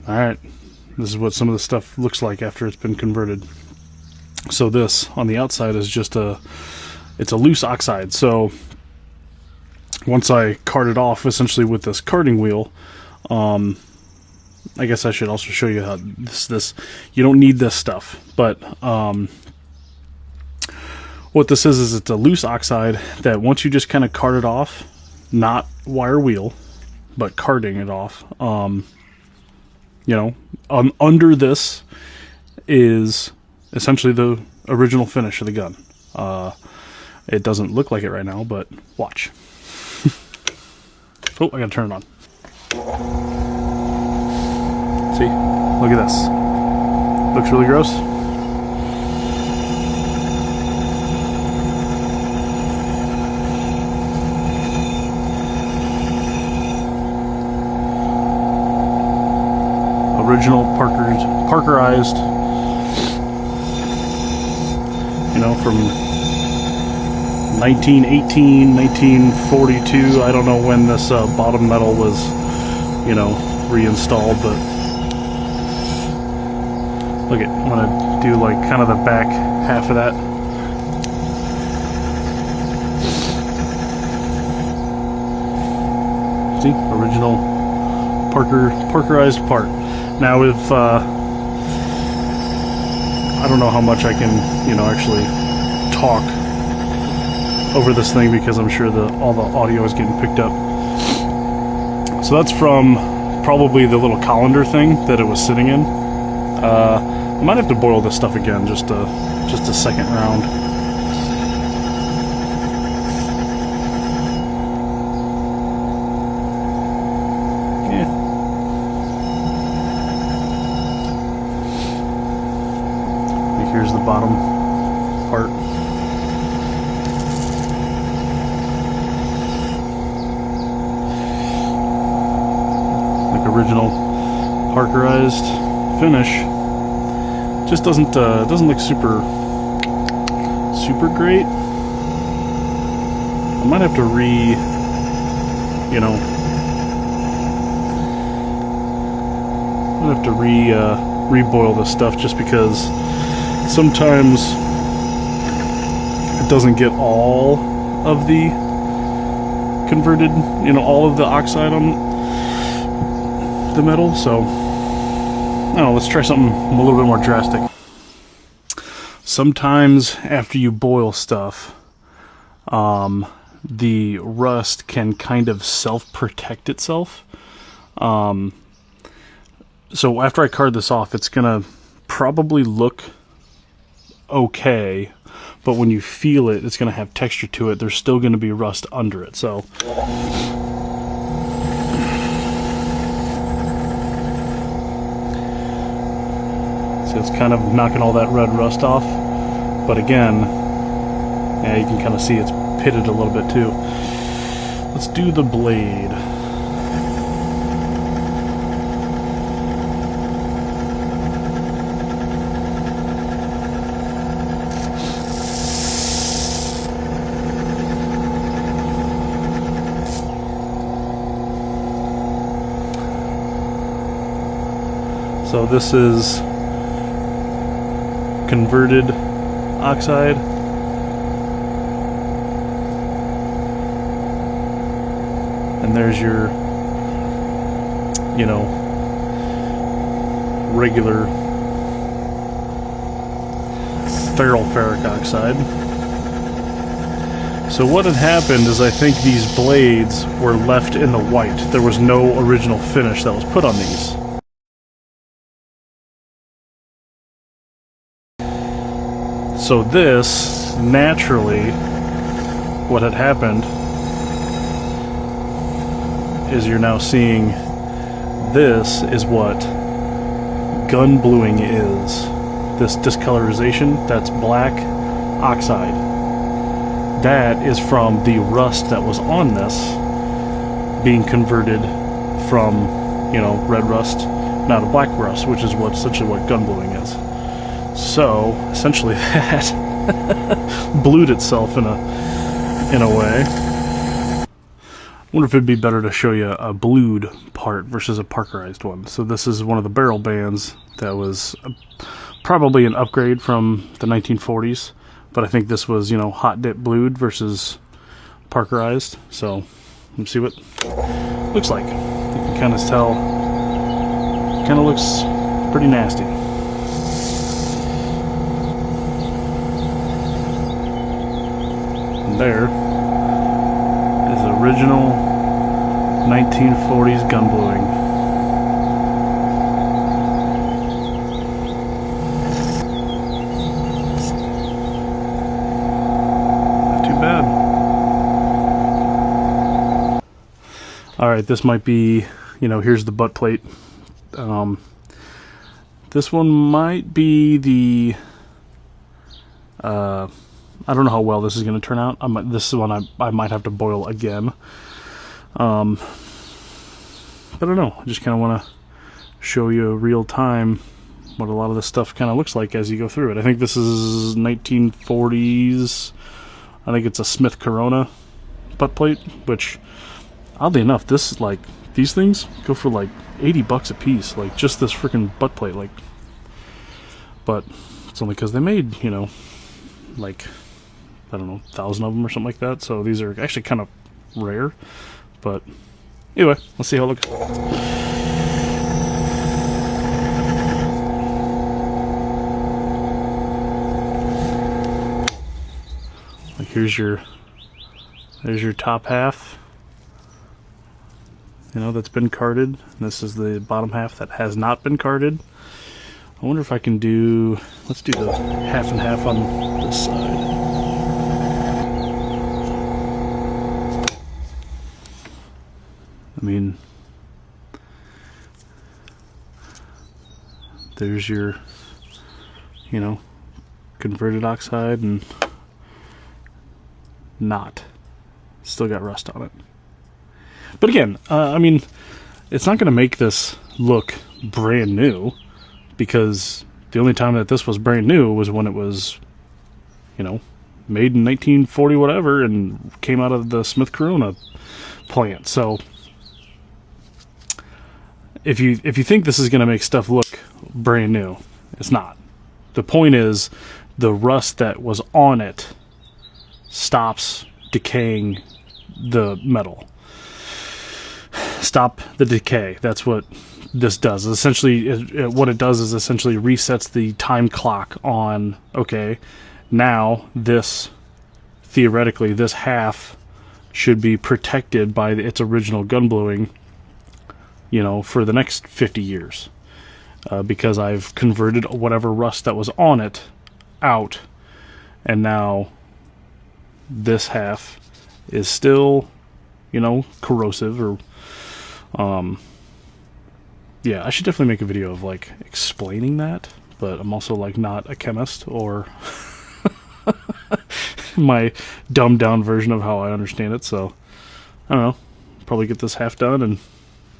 Alright, this is what some of the stuff looks like after it's been converted. So this, on the outside, is just it's a loose oxide. So once I cart it off, essentially with this carting wheel, I guess I should also show you how this you don't need this stuff, but what this is it's a loose oxide that once you just kind of cart it off, not wire wheel, but carting it off, you know, under this is essentially the original finish of the gun. It doesn't look like it right now, but watch. Oh, I gotta turn it on. See? Look at this. Looks really gross. Original Parkerized, you know, from 1918, 1942. I don't know when this bottom metal was, you know, reinstalled, but look at, I'm gonna do like kind of the back half of that. See, original Parkerized part. Now, if I don't know how much I can, you know, actually talk over this thing because I'm sure all the audio is getting picked up. So that's from probably the little colander thing that it was sitting in. I might have to boil this stuff again, just a second round. Here's the bottom part. Like original Parkerized finish. Just doesn't look super great. I might have to reboil this stuff just because sometimes it doesn't get all of the converted, you know, all of the oxide on the metal. So I don't know, let's try something a little bit more drastic. Sometimes after you boil stuff, the rust can kind of self-protect itself. So after I card this off, it's gonna probably look okay, but when you feel it, it's going to have texture to it. There's still going to be rust under it. So it's kind of knocking all that red rust off, but again, yeah, you can kind of see it's pitted a little bit too. Let's do the blade. So this is converted oxide. And there's your, you know, regular ferric oxide. So what had happened is I think these blades were left in the white. There was no original finish that was put on these. So this, naturally, what had happened is you're now seeing this is what gun bluing is. This discolorization, that's black oxide. That is from the rust that was on this being converted from, you know, red rust now to black rust, which is essentially what gun bluing is. So essentially that blued itself in a way. wonder if it'd be better to show you a blued part versus a parkerized one. So this is one of the barrel bands that was probably an upgrade from the 1940s, but I think this was, you know, hot dip blued versus parkerized. So let's see what it looks like. You can kind of tell, kind of looks pretty nasty. And there is original 1940s gun bluing. Not too bad. Alright, this might be, you know, here's the butt plate. This one might be the I don't know how well this is going to turn out. This is one I might have to boil again. But I don't know. I just kind of want to show you real time what a lot of this stuff kind of looks like as you go through it. I think this is 1940s. I think it's a Smith Corona butt plate, which oddly enough, this is like, these things go for like $80 a piece. Like just this freaking butt plate. Like, but it's only because they made, you know, like, I don't know, 1,000 of them or something like that. So these are actually kind of rare. But anyway, let's see how it looks. Like there's your top half, you know, that's been carded. And this is the bottom half that has not been carded. I wonder if I can do, let's do the half and half on this side. I mean, there's your, you know, converted oxide and not. Still got rust on it. But again, I mean, it's not going to make this look brand new, because the only time that this was brand new was when it was, you know, made in 1940 whatever and came out of the Smith Corona plant. So if you think this is going to make stuff look brand new, it's not. The point is the rust that was on it stops decaying the metal. Stop the decay. That's what this does. Essentially, what it does is essentially resets the time clock on, okay, now this, theoretically, this half should be protected by its original gun bluing, you know, for the next 50 years. Because I've converted whatever rust that was on it out, and now this half is still, you know, corrosive or yeah, I should definitely make a video of like explaining that, but I'm also like not a chemist or my dumbed down version of how I understand it, so I don't know, probably get this half done and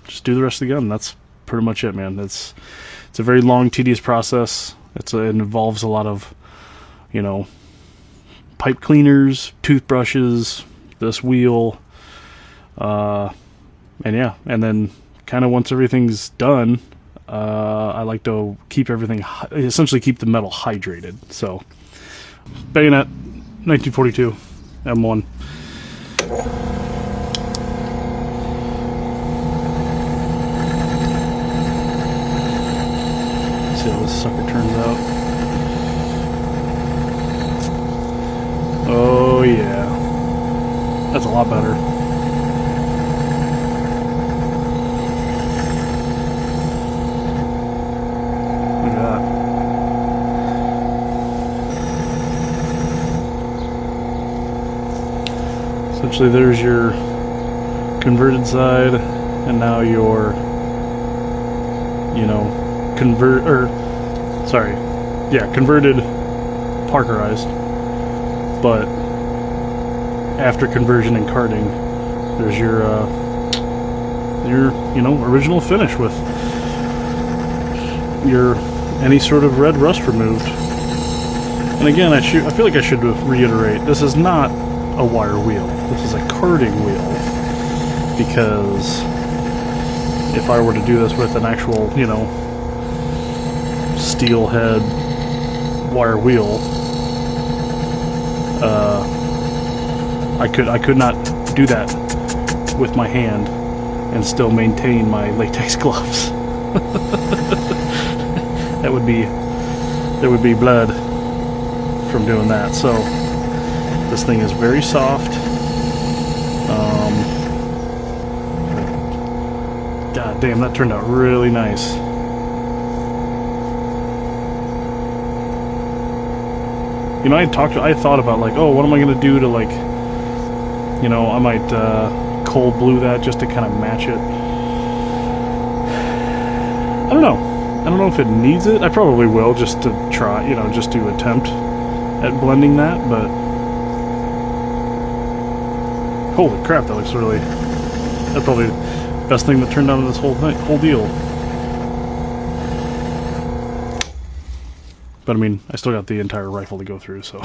just do the rest of the gun. That's pretty much it, man. It's a very long, tedious process. It involves a lot of, you know, pipe cleaners, toothbrushes, this wheel, and yeah, and then kind of once everything's done, I like to keep everything, essentially keep the metal hydrated. So, bayonet, 1942, M1. See how this sucker turns out. Oh yeah, that's a lot better. Look at that. Essentially there's your converted side, and now your, you know, converted parkerized, but after conversion and carding, there's your you know, original finish with your any sort of red rust removed. And again, I feel like I should reiterate, this is not a wire wheel. This is a carding wheel. because if I were to do this with an actual, you know, steel head wire wheel, I could not do that with my hand and still maintain my latex gloves. There would be blood from doing that. So this thing is very soft. God damn, that turned out really nice. You know, I thought about like, oh, what am I gonna do to, like, you know, I might cold blue that just to kind of match it. I don't know. I don't know if it needs it. I probably will, just to try, you know, just to attempt at blending that, but holy crap, that looks really, that's probably the best thing that turned out of this whole deal. But I mean, I still got the entire rifle to go through, so